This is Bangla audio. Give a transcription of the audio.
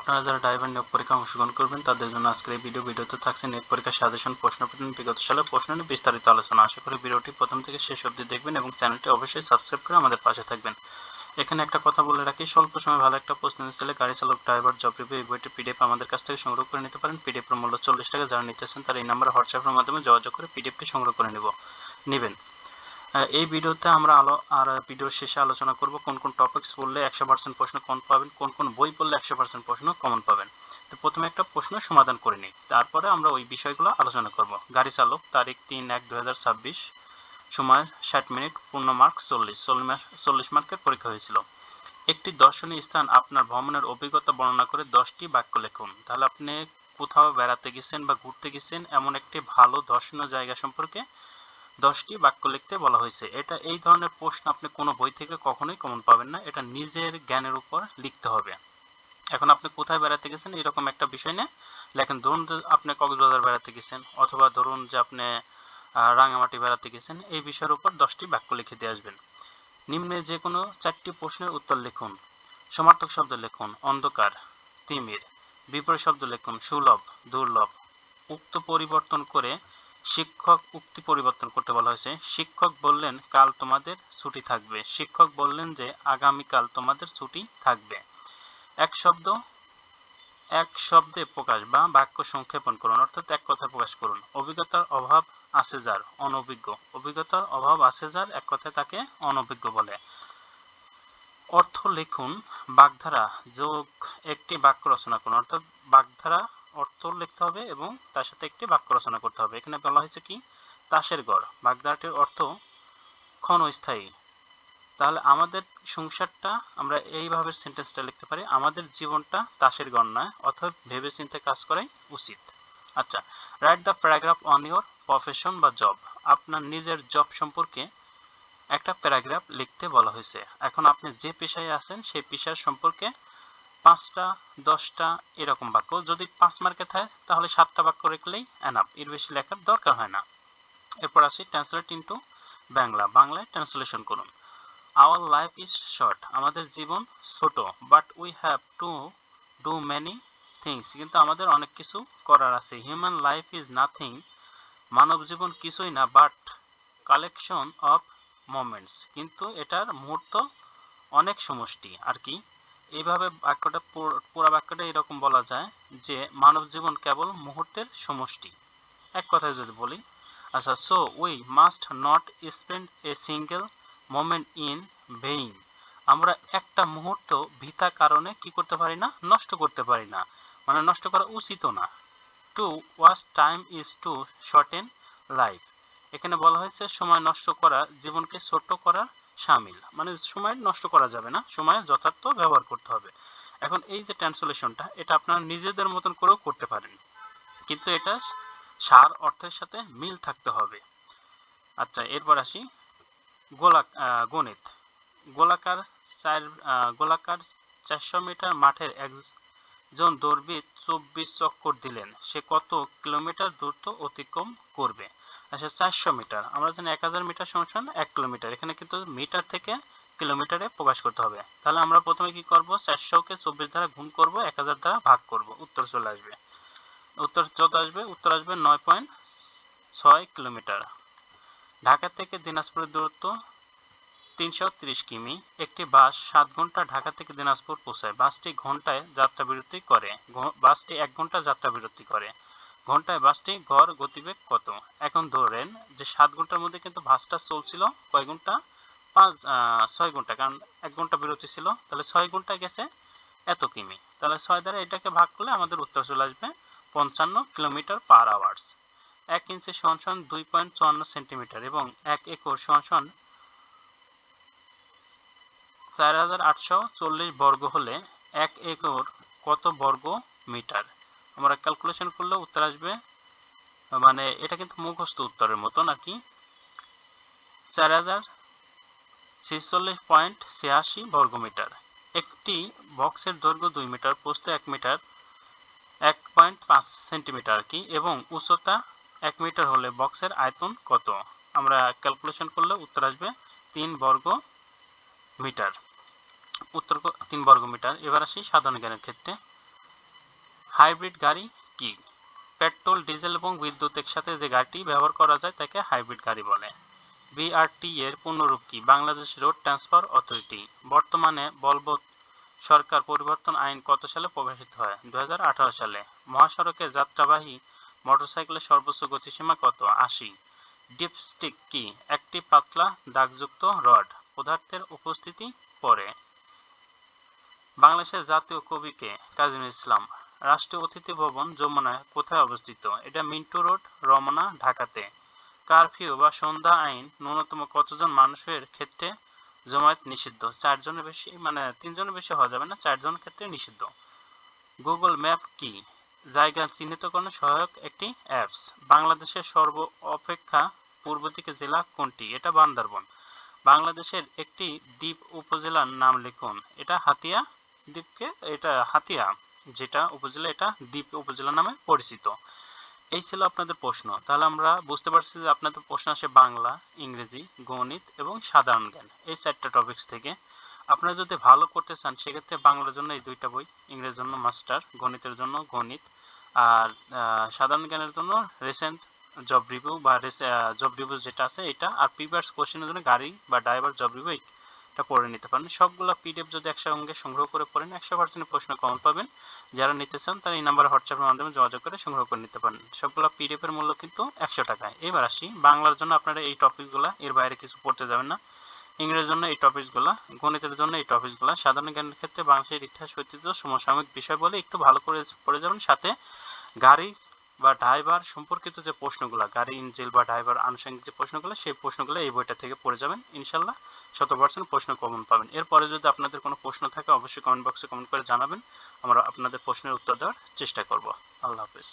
আপনারা যারা ড্রাইভার নিয়োগ পরীক্ষায় অংশগ্রহণ করবেন তাদের জন্য আজকের এই ভিডিওতে থাকছে নিয়োগ পরীক্ষার সাজেশন, প্রশ্ন প্যাটার্ন, বিগত সালের প্রশ্ন নিয়ে বিস্তারিত আলোচনা। আশা করি ভিডিওটি প্রথম থেকে শেষ অবধি দেখবেন এবং চ্যানেলটি অবশ্যই সাবস্ক্রাইব করে আমাদের পাশে থাকবেন। এখানে একটা কথা বলে রাখি, স্বল্প সময় ভালো একটা পোস্ট নিতে চাইলে গাড়ি চালক ড্রাইভার জব রিভিউ এই বইটি পিডিএফ আমাদের কাছ থেকে সংগ্রহ করে নিতে পারেন। পিডিএফ এর মূল্য 40 টাকা। যারা নিতেছেন তারা এই নাম্বারে হোয়াটসঅ্যাপের মাধ্যমে যোগাযোগ করে পিডিএফটি সংগ্রহ করে নেবেন। এই ভিডিওতে আমরা ভিডিওর শেষে আলোচনা করব কোন কোন টপিকস পড়লে 100% প্রশ্ন কমন পাবেন, কোন কোন বই পড়লে 100% প্রশ্ন কমন পাবেন। তো প্রথমে একটা প্রশ্ন সমাধান করে নিই, তারপরে আমরা ওই বিষয়গুলো আলোচনা করব। গাড়ি চালক, তারিখ 3/1/2026, সময় 60 মিনিট, পূর্ণ মার্ক 40 মার্কের পরীক্ষা হয়েছিল। একটি দর্শনীয় স্থান আপনার ভ্রমণের অভিজ্ঞতা বর্ণনা করে 10টি বাক্য লিখুন। তাহলে আপনি কোথাও বেড়াতে গেছেন বা ঘুরতে গেছেন, এমন একটি ভালো দর্শনীয় জায়গা সম্পর্কে 10টি বাক্য লিখতে বলা হয়েছে। এই ধরনের প্রশ্ন আপনি কোনো বই থেকে কখনোই কমন পাবেন না, এটা নিজের জ্ঞানের উপর লিখতে হবে। এখন আপনি কোথায় বেড়াতে গেছেন এরকম একটা বিষয় নিয়ে লেখেন। ধরুন যে আপনি কক্সবাজার বেড়াতে গেছেন, অথবা ধরুন যে আপনি রাঙামাটি বেড়াতে গেছেন, এই বিষয়ের উপর 10টি বাক্য লিখে দিয়ে আসবেন। নিম্নে যে কোনো 4টি প্রশ্নের উত্তর লিখুন। সমার্থক শব্দ লিখুন অন্ধকার, তিমির। বিপরীত শব্দ লিখুন সুলভ, দুর্লভ। উক্ত পরিবর্তন করে শিক্ষক উক্তি পরিবর্তন করতে বলা হয়েছে। শিক্ষক বললেন কাল তোমাদের ছুটি থাকবে। শিক্ষক বললেন যে আগামীকাল তোমাদের ছুটি থাকবে। এক শব্দে প্রকাশ বা বাক্য সংক্ষেপণ করুন, অর্থাৎ এক কথায় প্রকাশ করুন। অভিজ্ঞতার অভাব আছে যার, অনভিজ্ঞ। অভিজ্ঞতার অভাব আছে যার, এক কথায় তাকে অনভিজ্ঞ বলে। অর্থ লিখুন বাগধারা যোগ একটি বাক্য রচনা করুন, অর্থাৎ বাগধারা অর্থ লিখতে হবে এবং তার সাথে একটি বাক্য রচনা করতে হবে। এখানে বলা হয়েছে কি, তাসের ঘর। বাগধারাটির অর্থ ক্ষণস্থায়ী। তাহলে আমাদের সংসারটা আমরা এইভাবে সেন্টেন্সটা লিখতে পারি, আমাদের জীবনটা তাসের ঘর নয়, অথবা ভেবে চিন্তে কাজ করাই উচিত। আচ্ছা, write the paragraph on your profession বা জব। আপনার নিজের জব সম্পর্কে একটা প্যারাগ্রাফ লিখতে বলা হয়েছে। এখন আপনি যে পেশায় আছেন সেই পেশার সম্পর্কে 5টা 10টা এরকম বাক্য, যদি 5 মার্কে থাকে তাহলে 7টা বাক্য লিখলেই এনাফ, এর বেশি লেখার দরকার হয় না। এরপর আসি ট্রান্সলেট ইনটু বাংলা। বাংলায় ট্রান্সলেশন করুন। আওয়ার লাইফ ইজ শর্ট, আমাদের জীবন ছোট। But we have to do many things, কিন্তু আমাদের অনেক কিছু করার আছে। হিউম্যান লাইফ ইজ নাথিং, মানব জীবন কিছুই না, বাট কালেকশন অফ মোমেন্টস, কিন্তু এটার মুহূর্ত অনেক সমষ্টি আর কি। এইভাবে বাক্যটা পুরো বাক্যটা এরকম বলা যায় যে মানব জীবন কেবল মুহূর্তের সমষ্টি, এক কথায় যদি বলি। আচ্ছা, so we must not spend a single moment in vein, আমরা একটা মুহূর্ত বৃথা কারণে কি করতে পারি না, নষ্ট করতে পারি না, মানে নষ্ট করা উচিত না। To waste time is to shorten life, এখানে বলা হয়েছে সময় নষ্ট করা জীবনকে ছোট করা শামিল, মানে সময় নষ্ট করা যাবে না, সময় যথার্থ ব্যবহার করতে হবে। এখন এই যে ট্রান্সলেশনটা, এটা আপনারা নিজেদের মতন করেও করতে পারেন, কিন্তু এটা সার অর্থের সাথে মিল থাকতে হবে। আচ্ছা, এরপর আসি গণিত। গোলাকার গোলাকার 400 মিটার মাঠের একজন দৌড়বিদ 24 চক্কর দিলেন, সে কত কিলোমিটার দূরত্ব অতিক্রম করবে? আচ্ছা, 400 মিটার, আমরা জানি 1000 মিটার সমান 1 কিলোমিটার, এখানে কিন্তু মিটার থেকে কিলোমিটারে প্রকাশ করতে হবে। তাহলে আমরা প্রথমে কি করব, 400 কে 24 দ্বারা গুণ করব, 1000 দ্বারা ভাগ করব, উত্তর চলে আসবে। উত্তর যত আসবে, উত্তর আসবে 9.6 কিলোমিটার। ঢাকা থেকে দিনাজপুরের দূরত্ব 330 কিমি। একটি বাস 7 ঘন্টা ঢাকা থেকে দিনাজপুর পৌঁছায়। বাসটি ঘন্টায় যাত্রা বিরতি করে। বাসটি 1 ঘন্টা যাত্রা বিরতি করে। ঘন্টায় বাসটি গড় গতিবেগ কত? এখন ধরেন যে 7 ঘন্টার মধ্যে কিন্তু বাসটা চলছিল কয় ঘন্টা, 6 ঘন্টা, কারণ 1 ঘন্টা বিরতি ছিল, তাহলে 6 ঘন্টা গেছে এত কিমি। তাহলে 6 দ্বারা এটাকে ভাগ করলে আমাদের উত্তর চলে আসবে 55 কিলোমিটার পার আওয়ার্স। 1 ইঞ্চি সমান 2.54 সেন্টিমিটার এবং 1 একর সমান 4840 বর্গ হলে 1 একর কত বর্গ মিটার? আমরা ক্যালকুলেশন করলে উত্তর আসবে, মানে এটা কিন্তু মুখস্থ উত্তরের মতো নাকি, 4046.86 বর্গ মিটার। একটি বক্সের দৈর্ঘ্য 2 মিটার, প্রস্থ 1 মিটার, 1.5 সেন্টিমিটার কি, এবং উচ্চতা 1 মিটার হলে বক্সের আয়তন কত? আমরা ক্যালকুলেশন করলে উত্তর আসবে 3 বর্গ মিটার। উত্তর 3 বর্গ মিটার। এবার আসি সাধারণ জ্ঞানের ক্ষেত্রে। হাইব্রিড গাড়ি কি? পেট্রোল, ডিজেল এবং বিদ্যুৎ একসাথে যে গাড়িটি ব্যবহার করা যায় তাকে হাইব্রিড গাড়ি বলে। বিআরটি এর পূর্ণরূপ কি? Bangladesh road transfer authority. বর্তমানে বলবৎ সরকার পরিবর্তন আইন কত সালে প্রকাশিত হয়? 2018 সালে। মহাসড়কে যাত্রাবাহী মোটরসাইকেলের সর্বোচ্চ গতিসীমা কত? 80। ডিপস্টিক কি? একটি পাতলা দাগযুক্ত রড পদার্থের উপস্থিতি পরে। বাংলাদেশের জাতীয় কবি কে? কাজী নজরুল ইসলাম। রাষ্ট্রীয় অতিথি ভবন যমুনায় কোথায় অবস্থিত? এটা মিন্টো রোড, রমনা, ঢাকাতে। কারফিউ বা সন্ধ্যা আইন ন্যূনতম কতজন মানুষের ক্ষেত্রে জমায়েত নিষিদ্ধ? 4 জনের বেশি, মানে 3 জনের বেশি হওয়া যাবে না, 4 জনের ক্ষেত্রে নিষিদ্ধ। গুগল ম্যাপ কি? জায়গা চিহ্নিতকরণে সহায়ক একটি অ্যাপস। বাংলাদেশের সর্ব অপেক্ষা পূর্ব দিকে জেলা কোনটি? এটা বান্দরবন। বাংলাদেশের একটি দ্বীপ উপজেলার নাম লিখুন। এটা হাতিয়া দ্বীপকে, এটা হাতিয়া যেটা উপজেলা, এটা দ্বীপ উপজেলা নামে পরিচিত। এই ছিল আপনাদের প্রশ্ন। তাহলে আমরা বুঝতে পারছি যে আপনাদের প্রশ্ন আসে বাংলা, ইংরেজি, গণিত এবং সাধারণ জ্ঞান, এই 4টা টপিকস থেকে। আপনারা যদি ভালো করতে চান সেক্ষেত্রে বাংলার জন্য এই 2টা বই, ইংরেজির জন্য মাস্টার, গণিতের জন্য গণিত, আর সাধারণ জ্ঞানের জন্য রিসেন্ট জব রিভিউ বা জব রিভিউ যেটা আছে এটা, আর প্রিভিয়াস কোশ্চেনের জন্য গাড়ি বা ড্রাইভার জব রিভিউ এটা পড়ে নিতে পারেন। সবগুলো পিডিএফ যদি একসঙ্গে সংগ্রহ করে পড়েন 100% প্রশ্ন কমন পাবেন। যারা নিতে চান তারা এই নাম্বারে হোয়াটসঅ্যাপের মাধ্যমে যোগাযোগ করে সংগ্রহ করে নিতে পারেন। সবগুলো পিডিএফ এর মূল্য কিন্তু 100 টাকায়। এবার আসি বাংলার জন্য, আপনারা এই টপিকগুলো, এর বাইরে কিছু পড়তে যাবেন না। ইংরেজির জন্য এই টপিকগুলো, গণিতের জন্য এই টপিকগুলো, সাধারণ জ্ঞানের ক্ষেত্রে বাংলাদেশের ইতিহাস, ঐতিহ্য, সমসাময়িক বিষয় বলে একটু ভালো করে পড়ে যাবেন। সাথে গাড়ি বা ড্রাইভার সম্পর্কিত যে প্রশ্নগুলো, গাড়ি ইঞ্জিন বা ড্রাইভার আনুষঙ্গিক যে প্রশ্নগুলো, সেই প্রশ্নগুলো এই বইটা থেকে পড়ে যাবেন। ইনশাল্লাহ 100% প্রশ্ন কমন পাবেন। এরপরে যদি আপনাদের কোনো প্রশ্ন থাকে অবশ্যই কমেন্ট বক্সে কমেন্ট করে জানাবেন, আমরা আপনাদের প্রশ্নের উত্তর দেওয়ার চেষ্টা করব। আল্লাহ হাফেজ।